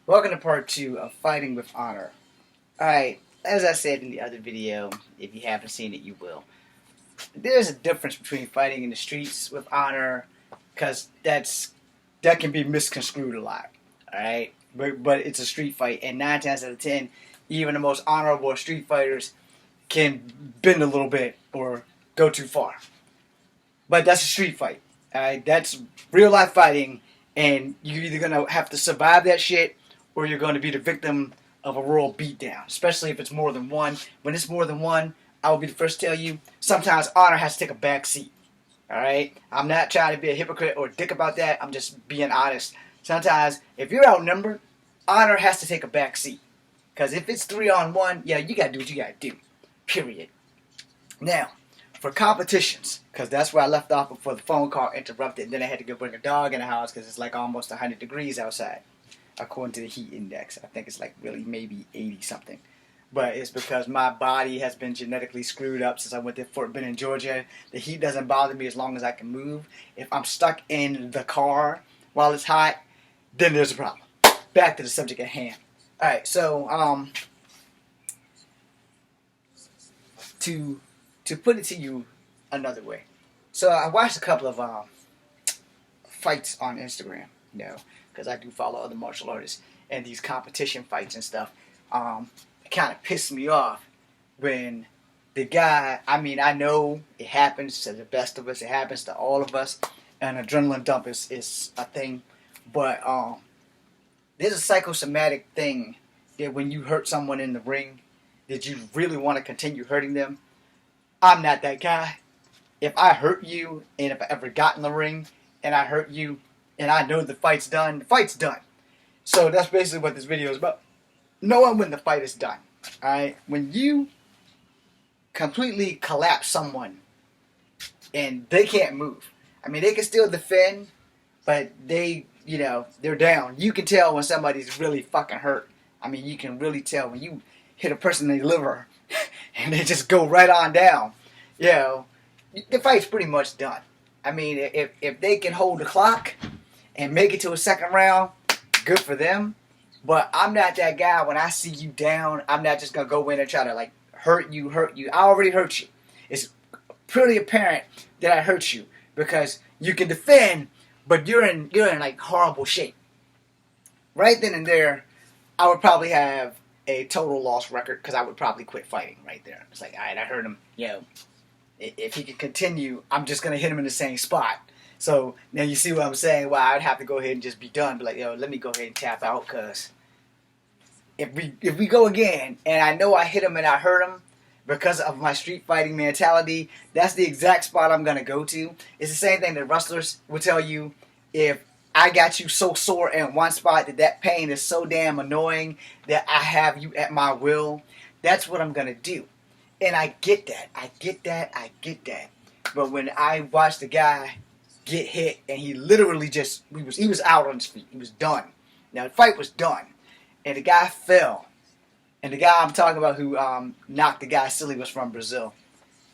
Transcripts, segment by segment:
Welcome to part 2 of Fighting with Honor. Alright, as I said in the other video, if you haven't seen it, you will. There's a difference between fighting in the streets with honor, because that can be misconstrued a lot. Alright? But it's a street fight, and 9 times out of 10, even the most honorable street fighters can bend a little bit or go too far. But that's a street fight. Alright? That's real life fighting, and you're either gonna have to survive that shit or you're going to be the victim of a royal beatdown, especially if it's more than one. When it's more than one, I will be the first to tell you, sometimes honor has to take a back seat. Alright? I'm not trying to be a hypocrite or a dick about that. I'm just being honest. Sometimes, if you're outnumbered, honor has to take a back seat. Because if it's 3-on-1, yeah, you got to do what you got to do. Period. Now, for competitions, because that's where I left off before the phone call interrupted, and then I had to go bring a dog in the house because it's like almost 100 degrees outside. According to the heat index, I think it's like really maybe 80 something. But it's because my body has been genetically screwed up since I went to Fort Benning, Georgia. The heat doesn't bother me as long as I can move. If I'm stuck in the car while it's hot, then there's a problem. Back to the subject at hand. Alright, so to put it to you another way. So I watched a couple of fights on Instagram, because I do follow other martial artists and these competition fights and stuff. It kind of pissed me off when the guy, I know it happens to the best of us, it happens to all of us, and adrenaline dump is a thing, but there's a psychosomatic thing that when you hurt someone in the ring, that you really want to continue hurting them. I'm not that guy. If I hurt you, and if I ever got in the ring, and I hurt you, and I know the fight's done, the fight's done. So that's basically what this video is about. Knowing when the fight is done. Alright? When you completely collapse someone and they can't move. They can still defend, but they're down. You can tell when somebody's really fucking hurt. You can really tell when you hit a person in the liver and they just go right on down. The fight's pretty much done. If they can hold the clock and make it to a second round, good for them. But I'm not that guy. When I see you down, I'm not just going to go in and try to hurt you. I already hurt you. It's pretty apparent that I hurt you because you can defend, but you're in horrible shape. Right then and there, I would probably have a total loss record because I would probably quit fighting right there. It's like, alright, I hurt him. If he can continue, I'm just going to hit him in the same spot. So now you see what I'm saying? Well, I'd have to go ahead and just be done. Be like, let me go ahead and tap out, because if we go again, and I know I hit him and I hurt him because of my street fighting mentality, that's the exact spot I'm going to go to. It's the same thing that wrestlers will tell you. If I got you so sore in one spot that pain is so damn annoying that I have you at my will, that's what I'm going to do. And I get that. But when I watched the guy get hit and he literally he was out on his feet. He was done. Now the fight was done. And the guy fell. And the guy I'm talking about who knocked the guy silly was from Brazil.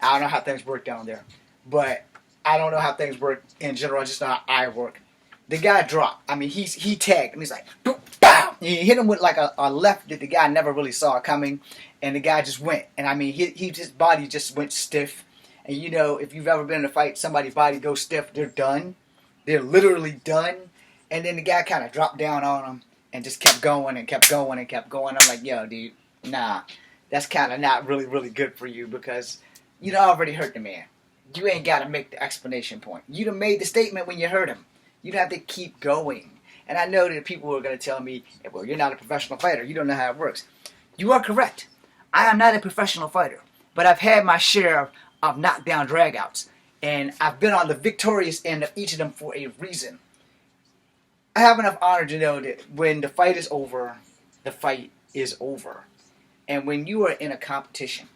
I don't know how things work down there. But I don't know how things work in general. I just know how I work. The guy dropped. He tagged him. He's like, boom, bow. He hit him with a left that the guy never really saw coming. And the guy just went. And his body just went stiff. And if you've ever been in a fight, somebody's body goes stiff, they're done. They're literally done. And then the guy kind of dropped down on him and just kept going and kept going and kept going. I'm like, yo, dude, nah. That's kind of not really, really good for you because you done already hurt the man. You ain't got to make the explanation point. You done made the statement when you hurt him. You don't have to keep going. And I know that people are going to tell me, well, you're not a professional fighter. You don't know how it works. You are correct. I am not a professional fighter. But I've had my share of knockdown dragouts. And I've been on the victorious end of each of them for a reason. I have enough honor to know that when the fight is over, the fight is over. And when you are in a competition,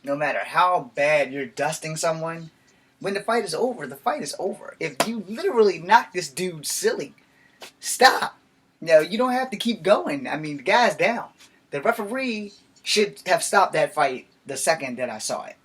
no matter how bad you're dusting someone, when the fight is over, the fight is over. If you literally knock this dude silly, stop. You don't have to keep going. The guy's down. The referee should have stopped that fight the second that I saw it.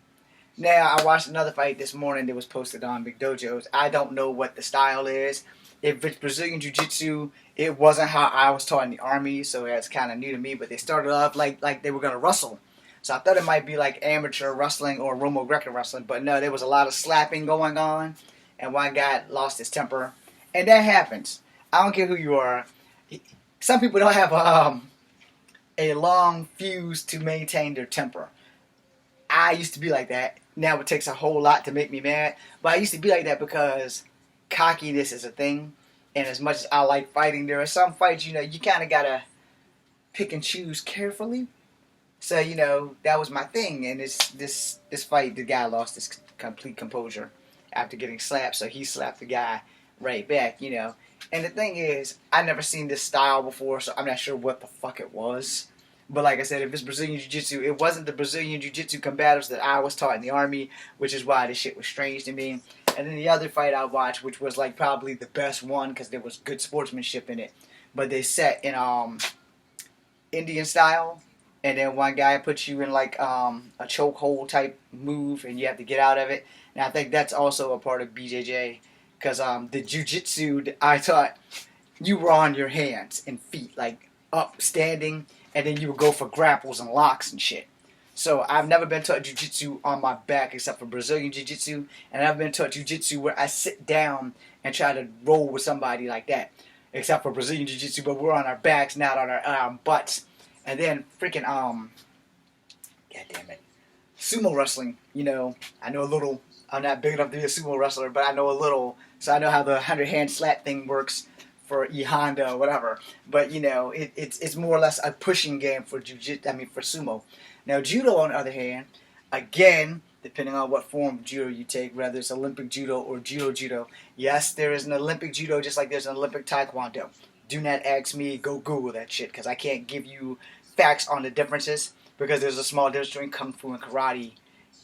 Now, I watched another fight this morning that was posted on Big Dojos. I don't know what the style is. if it's Brazilian Jiu-Jitsu, it wasn't how I was taught in the Army, so that's kind of new to me. But they started off like they were going to wrestle. So I thought it might be like amateur wrestling or Romo Greco wrestling. But no, there was a lot of slapping going on. And one guy lost his temper. And that happens. I don't care who you are. Some people don't have a long fuse to maintain their temper. I used to be like that. Now it takes a whole lot to make me mad. But I used to be like that because cockiness is a thing. And as much as I like fighting, there are some fights, you kind of got to pick and choose carefully. So, that was my thing. And this fight, the guy lost his complete composure after getting slapped. So he slapped the guy right back, And the thing is, I never seen this style before, so I'm not sure what the fuck it was. But like I said, if it's Brazilian Jiu-Jitsu, it wasn't the Brazilian Jiu-Jitsu combatives that I was taught in the Army, which is why this shit was strange to me. And then the other fight I watched, which was like probably the best one because there was good sportsmanship in it. But they set in Indian style, and then one guy puts you in like a chokehold type move, and you have to get out of it. And I think that's also a part of BJJ. Because the jiu-jitsu that I taught, you were on your hands and feet, like up, standing, and then you would go for grapples and locks and shit. So I've never been taught jiu-jitsu on my back except for Brazilian jiu-jitsu, and I've been taught jiu-jitsu where I sit down and try to roll with somebody like that. Except for Brazilian jiu-jitsu, but we're on our backs, not on our butts. And then freaking, God damn it, sumo wrestling, I know a little. I'm not big enough to be a sumo wrestler, but I know a little, so I know how the 100-hand slap thing works for E Honda or whatever. But it's more or less a pushing game for for sumo. Now judo, on the other hand, again, depending on what form of judo you take, whether it's Olympic judo or judo. Yes, there is an Olympic judo just like there's an Olympic taekwondo. Do not ask me. Go Google that shit because I can't give you facts on the differences because there's a small difference between kung fu and karate.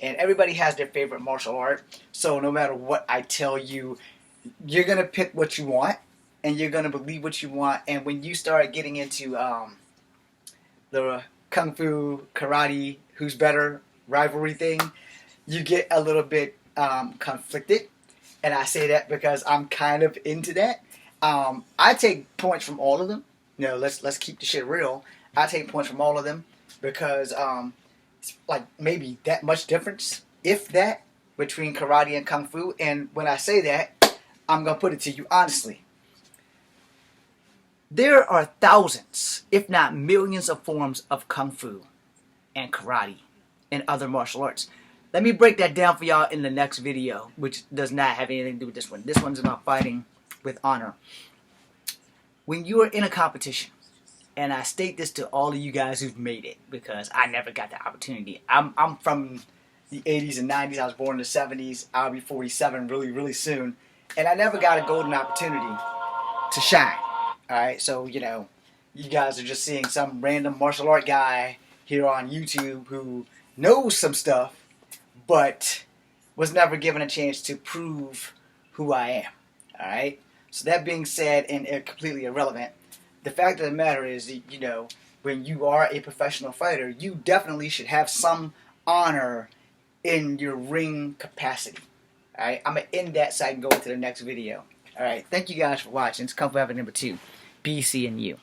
And everybody has their favorite martial art. So no matter what I tell you, you're going to pick what you want. And you're going to believe what you want. And when you start getting into the kung fu, karate, who's better rivalry thing, you get a little bit conflicted. And I say that because I'm kind of into that. I take points from all of them. Let's keep the shit real. I take points from all of them because... it's like maybe that much difference, if that, between karate and kung fu. And when I say that, I'm going to put it to you honestly. There are thousands, if not millions of forms of kung fu and karate and other martial arts. Let me break that down for y'all in the next video, which does not have anything to do with this one. This one's about fighting with honor. When you are in a competition, and I state this to all of you guys who've made it because I never got the opportunity. I'm from the 80s and 90s. I was born in the 70s. I'll be 47 really, really soon. And I never got a golden opportunity to shine. Alright, so, you guys are just seeing some random martial art guy here on YouTube who knows some stuff, but was never given a chance to prove who I am. Alright? So that being said, and completely irrelevant, the fact of the matter is, when you are a professional fighter, you definitely should have some honor in your ring capacity. Alright, I'm going to end that so I can go into the next video. Alright, thank you guys for watching. It's Kung Fu Fighter number 2. BC and you.